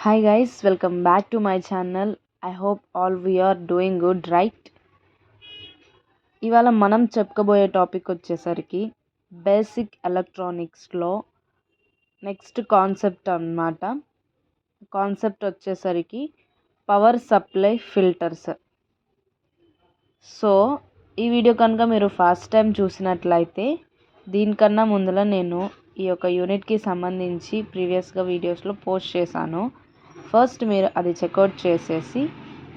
Hi guys, welcome back to my channel. I hope all we are doing good, right? ఇవాళ మనం చెప్పుకోబోయే topic వచ్చేసరికి basic ఎలక్ట్రానిక్స్లో next concept అన్నమాట. Concept వచ్చేసరికి power supply filters. So ఈ video కనుక మీరు ఫస్ట్ టైం చూసినట్లయితే దీనికన్నా ముందర నేను ఈ యొక్క యూనిట్కి సంబంధించి ప్రీవియస్గా వీడియోస్లో పోస్ట్ చేశాను. ఫస్ట్ మీరు అది చెక్అవుట్ చేసేసి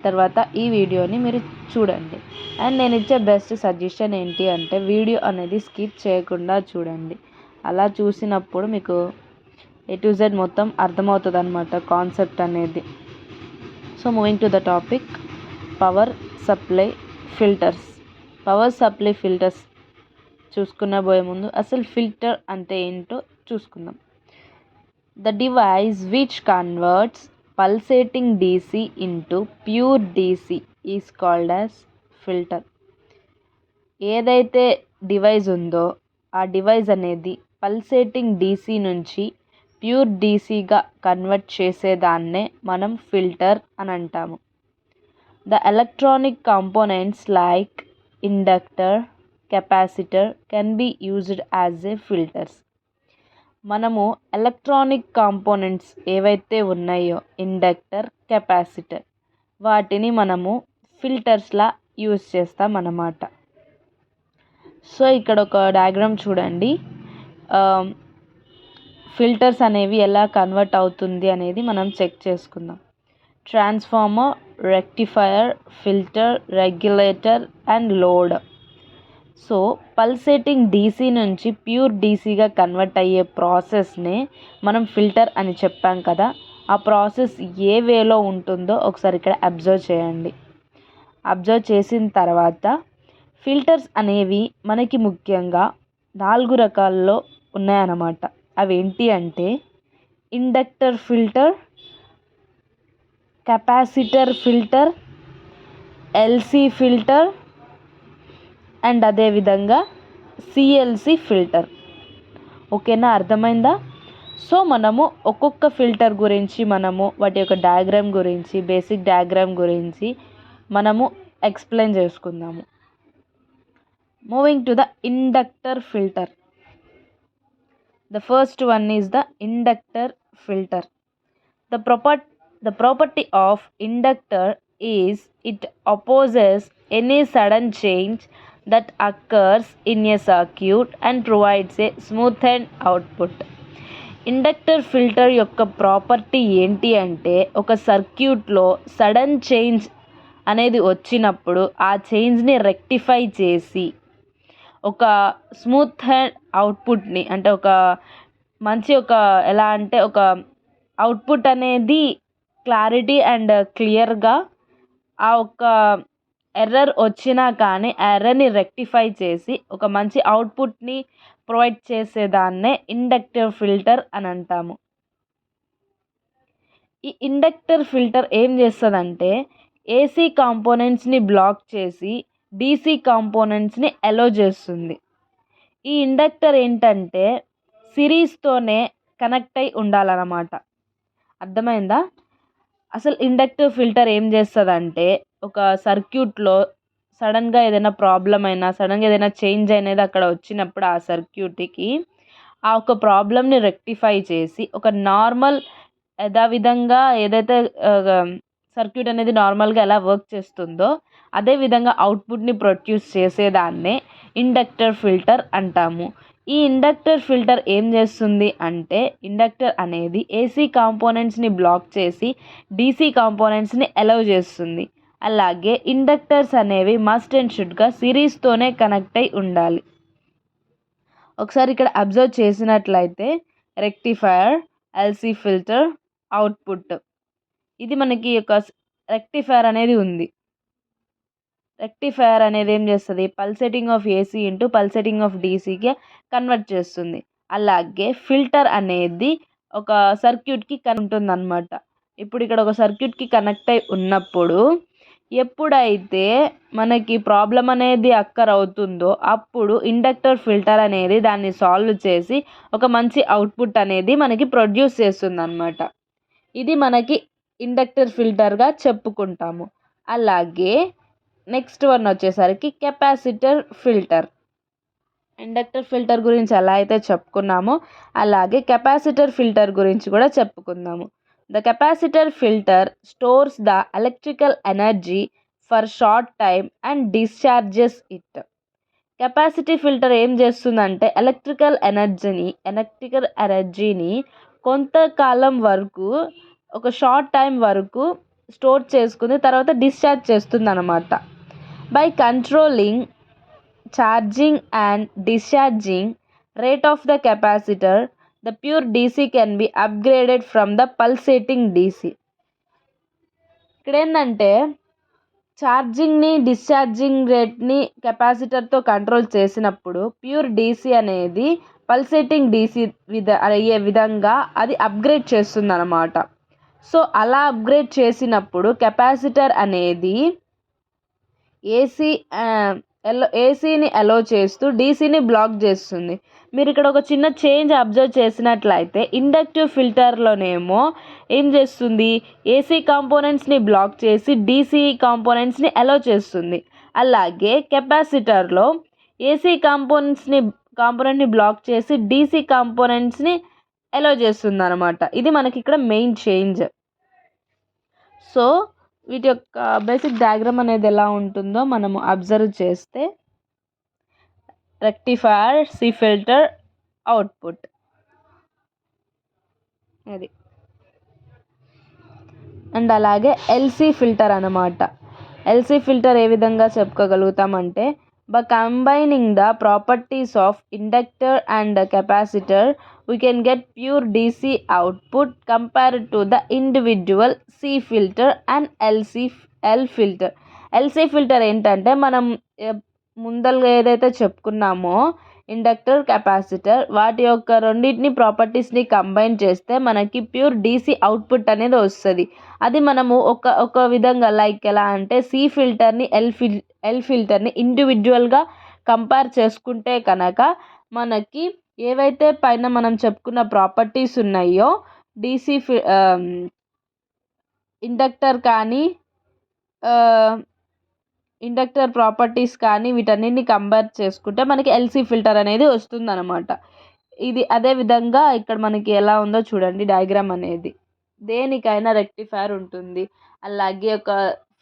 తర్వాత ఈ వీడియోని మీరు చూడండి. అండ్ నేను ఇచ్చే బెస్ట్ సజెషన్ ఏంటి అంటే వీడియో అనేది స్కిప్ చేయకుండా చూడండి. అలా చూసినప్పుడు మీకు A to Z మొత్తం అర్థమవుతుంది అన్నమాట కాన్సెప్ట్ అనేది. So moving to the topic, power supply filters. Power supply filters చూసుకునబోయే ముందు అసలు ఫిల్టర్ అంటే ఏంటో చూసుకుందాం. The device which converts pulsating DC into pure DC is called as filter. ఏదైతే డివైస్ ఉందో ఆ డివైస్ అనేది పల్సేటింగ్ DC నుంచి ప్యూర్ DCగా కన్వర్ట్ చేసేదాన్నే మనం ఫిల్టర్ అని అంటాము. The electronic components like inductor, capacitor can be used as a filters. మనము electronic components ఏవైతే ఉన్నాయో ఇండక్టర్, కెపాసిటర్, వాటిని మనము ఫిల్టర్స్లా యూజ్ చేస్తాం అన్నమాట. సో ఇక్కడ ఒక డయాగ్రామ్ చూడండి. ఫిల్టర్స్ అనేవి ఎలా కన్వర్ట్ అవుతుంది అనేది మనం చెక్ చేసుకుందాం. Transformer, rectifier, filter, regulator and load. So pulsating DC నుంచి ప్యూర్ DCగా కన్వర్ట్ అయ్యే ప్రాసెస్నే మనం ఫిల్టర్ అని చెప్పాం కదా. ఆ ప్రాసెస్ ఏ వేలో ఉంటుందో ఒకసారి ఇక్కడ అబ్జర్వ్ చేయండి. అబ్జర్వ్ చేసిన తర్వాత ఫిల్టర్స్ అనేవి మనకి ముఖ్యంగా 4 రకాల్లో ఉన్నాయన్నమాట. అవి ఏంటి అంటే inductor filter, capacitor filter, LC filter and అదేవిధంగా CLC ఫిల్టర్. ఓకేనా, అర్థమైందా? సో మనము ఒక్కొక్క ఫిల్టర్ గురించి మనము వాటి యొక్క డయాగ్రామ్ గురించి, బేసిక్ డయాగ్రామ్ గురించి మనము ఎక్స్ప్లెయిన్ చేసుకుందాము. Moving to the inductor filter. The first one is the inductor filter. The property of inductor is it opposes any sudden change that occurs in a circuit and provides a smoothened output. Inductor filter యొక్క property ఏంటి అంటే ఒక సర్క్యూట్లో sudden change అనేది వచ్చినప్పుడు ఆ చేంజ్ని rectify చేసి ఒక స్మూత్ హ్యాండ్ అవుట్పుట్ని, అంటే ఒక మంచి ఎలా అంటే ఒక అవుట్పుట్ అనేది క్లారిటీ అండ్ క్లియర్గా ఆ ఒక్క ఎర్రర్ వచ్చినా కానీ ఆ ఎర్రర్ని రెక్టిఫై చేసి ఒక మంచి అవుట్పుట్ని ప్రొవైడ్ చేసేదాన్నే ఇండక్టర్ ఫిల్టర్ అని అంటాము. ఈ ఇండక్టర్ ఫిల్టర్ ఏం చేస్తుందంటే AC కాంపోనెంట్స్ని బ్లాక్ చేసి DC కాంపోనెంట్స్ని అలో చేస్తుంది. ఈ ఇండక్టర్ ఏంటంటే సిరీస్తోనే కనెక్ట్ అయి ఉండాలన్నమాట. అర్థమైందా? అసలు ఇండక్టర్ ఫిల్టర్ ఏం చేస్తుందంటే ఒక సర్క్యూట్లో సడన్గా ఏదైనా ప్రాబ్లం అయినా, సడన్గా ఏదైనా చేంజ్ అనేది అక్కడ వచ్చినప్పుడు ఆ సర్క్యూట్కి ఆ ఒక ప్రాబ్లమ్ని రెక్టిఫై చేసి ఒక నార్మల్ యథావిధంగా ఏదైతే సర్క్యూట్ అనేది నార్మల్గా ఎలా వర్క్ చేస్తుందో అదేవిధంగా అవుట్పుట్ని ప్రొడ్యూస్ చేసేదాన్నే ఇండక్టర్ ఫిల్టర్ అంటాము. ఈ ఇండక్టర్ ఫిల్టర్ ఏం చేస్తుంది అంటే ఇండక్టర్ అనేది AC కాంపోనెంట్స్ని బ్లాక్ చేసి DC కాంపోనెంట్స్ని అలౌ చేస్తుంది. అలాగే ఇండక్టర్స్ అనేవి మస్ట్ అండ్ షుడ్గా సిరీస్తోనే కనెక్ట్ అయి ఉండాలి. ఒకసారి ఇక్కడ అబ్జర్వ్ చేసినట్లయితే రెక్టిఫైయర్, LC ఫిల్టర్, అవుట్పుట్, ఇది మనకి ఒక రెక్టిఫైయర్ అనేది ఉంది. రెక్టిఫైయర్ అనేది ఏం చేస్తుంది, pulsating of AC into pulsating of DCకి కన్వర్ట్ చేస్తుంది. అలాగే ఫిల్టర్ అనేది ఒక సర్క్యూట్కి ఉంటుందన్నమాట. ఇప్పుడు ఇక్కడ ఒక సర్క్యూట్కి కనెక్ట్ అయి ఉన్నప్పుడు ఎప్పుడైతే మనకి ప్రాబ్లం అనేది అక్కర్ అవుతుందో అప్పుడు ఇండక్టర్ ఫిల్టర్ అనేది దాన్ని సాల్వ్ చేసి ఒక మంచి అవుట్పుట్ అనేది మనకి ప్రొడ్యూస్ చేస్తుంది అన్నమాట. ఇది మనకి ఇండక్టర్ ఫిల్టర్గా చెప్పుకుంటాము. అలాగే నెక్స్ట్ వన్ వచ్చేసరికి కెపాసిటర్ ఫిల్టర్. ఇండక్టర్ ఫిల్టర్ గురించి ఎలా అయితే చెప్పుకున్నామో అలాగే కెపాసిటర్ ఫిల్టర్ గురించి కూడా చెప్పుకుందాము. The capacitor filter stores the electrical energy for short time and discharges it. Capacity filter ఏం చేస్తుందంటే ఎలక్ట్రికల్ ఎనర్జీని కొంతకాలం వరకు, ఒక షార్ట్ టైం వరకు స్టోర్ చేసుకుని తర్వాత డిశ్చార్జ్ చేస్తుంది అన్నమాట. By controlling charging and discharging rate of the capacitor, the pure DC can be upgraded from the pulsating DC. ఇక్కడ ఏంటంటే ఛార్జింగ్ని, డిశ్చార్జింగ్ రేట్ని కెపాసిటర్తో కంట్రోల్ చేసినప్పుడు ప్యూర్ DC అనేది పల్సేటింగ్ DC అయ్యే విధంగా అది అప్గ్రేడ్ చేస్తుంది అన్నమాట. సో అలా అప్గ్రేడ్ చేసినప్పుడు కెపాసిటర్ అనేది ఏసీని అలో చేస్తూ DCని బ్లాక్ చేస్తుంది. మీరు ఇక్కడ ఒక చిన్న చేంజ్ అబ్జర్వ్ చేసినట్లయితే ఇండక్టివ్ ఫిల్టర్లోనేమో ఏం చేస్తుంది, AC కాంపోనెంట్స్ని బ్లాక్ చేసి DC కాంపోనెంట్స్ని అలో చేస్తుంది. అలాగే కెపాసిటర్లో AC కాంపోనెంట్ని బ్లాక్ చేసి DC కాంపోనెంట్స్ని అలో చేస్తుంది అనమాట. ఇది మనకి ఇక్కడ మెయిన్ చేంజ్. సో వీటి యొక్క బేసిక్ డయాగ్రామ్ అనేది ఎలా ఉంటుందో మనము అబ్జర్వ్ చేస్తే రెక్టిఫైయర్, సి ఫిల్టర్, అవుట్పుట్ అది. అండ్ అలాగే LC ఫిల్టర్ అన్నమాట. LC ఫిల్టర్ ఏ విధంగా చెప్పుకోగలుగుతామంటే by combining the properties of inductor and capacitor we can get pure DC output compared to the individual C filter and L filter. LC filter ఏంటంటే మనం ముందరగా ఏదైతే చెప్పుకున్నామో inductor, capacitor వాటి యొక్క రెండింటిని ప్రాపర్టీస్ని combine చేస్తే మనకి ప్యూర్ DC అవుట్పుట్ అనేది వస్తుంది. అది మనము ఒక విధంగా లైక్ ఎలా అంటే సి ఫిల్టర్ని, ఎల్ ఫిల్టర్ని ఇండివిజువల్గా కంపేర్ చేసుకుంటే కనుక మనకి ఏవైతే పైన మనం చెప్పుకున్న ప్రాపర్టీస్ ఉన్నాయో DC ఇండక్టర్ కానీ, ఇండక్టర్ ప్రాపర్టీస్ కానీ వీటన్నిటిని కంపేర్ చేసుకుంటే మనకి LC ఫిల్టర్ అనేది వస్తుందన్నమాట. ఇది అదే విధంగా ఇక్కడ మనకి ఎలా ఉందో చూడండి డయాగ్రామ్ అనేది. దేనికైనా రెక్టిఫైయర్ ఉంటుంది, అలాగే ఒక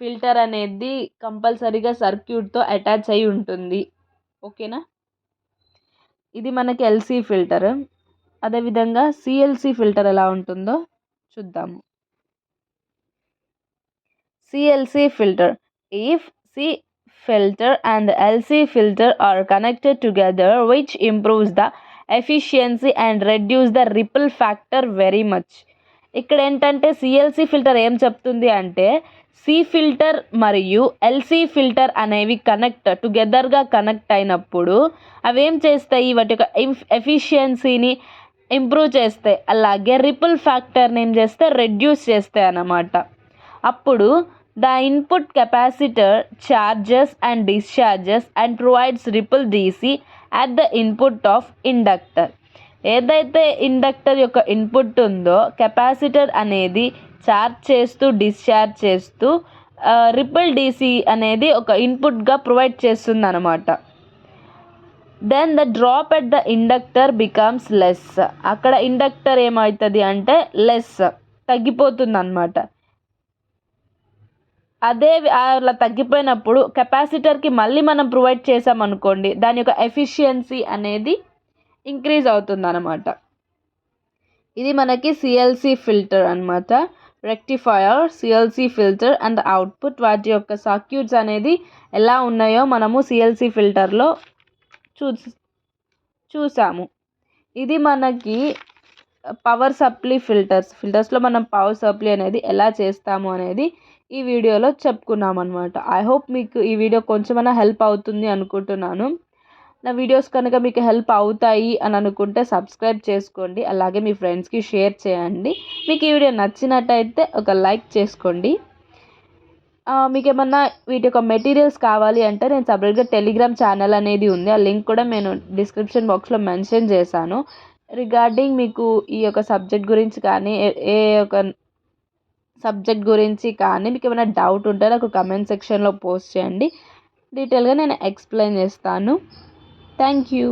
ఫిల్టర్ అనేది కంపల్సరీగా సర్క్యూట్తో అటాచ్ అయి ఉంటుంది. ఓకేనా, ఇది మనకి LC ఫిల్టర్. అదేవిధంగా CLC ఫిల్టర్ ఎలా ఉంటుందో చూద్దాము. CLC filter. If C filter and LC filter are connected together, which improves the efficiency and reduce the ripple factor very much. ఇక్కడ ఏంటంటే CLC ఫిల్టర్ ఏం చెప్తుంది అంటే C ఫిల్టర్ మరియు LC ఫిల్టర్ అనేవి టుగెదర్గా కనెక్ట్ అయినప్పుడు అవి ఏం చేస్తాయి, వాటి యొక్క ఎఫిషియన్సీని ఇంప్రూవ్ చేస్తాయి, అలాగే రిపుల్ ఫ్యాక్టర్ని ఏం చేస్తాయి, రెడ్యూస్ చేస్తాయి అన్నమాట. అప్పుడు the input capacitor charges and discharges and provides ripple DC at the input of inductor. ఏదైతే ఇండక్టర్ యొక్క ఇన్పుట్ ఉందో కెపాసిటర్ అనేది ఛార్జ్ చేస్తూ డిశ్చార్జ్ చేస్తూ రిపుల్ DC అనేది ఒక ఇన్పుట్గా ప్రొవైడ్ చేస్తుంది అనమాట. Then the drop at the inductor becomes less. అక్కడ ఇండక్టర్ ఏమవుతుంది అంటే లెస్, తగ్గిపోతుంది అనమాట. అదే అలా తగ్గిపోయినప్పుడు కెపాసిటర్కి మళ్ళీ మనం ప్రొవైడ్ చేసామనుకోండి దాని యొక్క ఎఫిషియన్సీ అనేది ఇంక్రీజ్ అవుతుంది అనమాట. ఇది మనకి CLC ఫిల్టర్ అనమాట. Rectifier, CLC filter and output వాటి యొక్క సర్క్యూట్స్ అనేది ఎలా ఉన్నాయో మనము CLC ఫిల్టర్లో చూసాము. ఇది మనకి పవర్ సప్లై ఫిల్టర్స్లో మనం పవర్ సప్లై అనేది ఎలా చేస్తాము అనేది ఈ వీడియోలో చెప్పుకున్నాం అనమాట. ఐ హోప్ మీకు ఈ వీడియో కొంచెమైనా హెల్ప్ అవుతుంది అనుకుంటున్నాను. నా వీడియోస్ కనుక మీకు హెల్ప్ అవుతాయి అని అనుకుంటే సబ్స్క్రైబ్ చేసుకోండి, అలాగే మీ ఫ్రెండ్స్కి షేర్ చేయండి. మీకు ఈ వీడియో నచ్చినట్టయితే ఒక లైక్ చేసుకోండి. మీకు ఏమన్నా వీటి యొక్క మెటీరియల్స్ కావాలి అంటే నేను సపరేట్గా టెలిగ్రామ్ ఛానల్ అనేది ఉంది, ఆ లింక్ కూడా నేను డిస్క్రిప్షన్ బాక్స్లో మెన్షన్ చేశాను. రిగార్డింగ్ మీకు ఈ యొక్క సబ్జెక్ట్ గురించి కానీ ఏ ఒక సబ్జెక్ట్ గురించి కానీ మీకు ఏమైనా డౌట్ ఉంటే నాకు కమెంట్ సెక్షన్లో పోస్ట్ చేయండి. డీటెయిల్గా నేను ఎక్స్ప్లెయిన్ చేస్తాను. Thank you.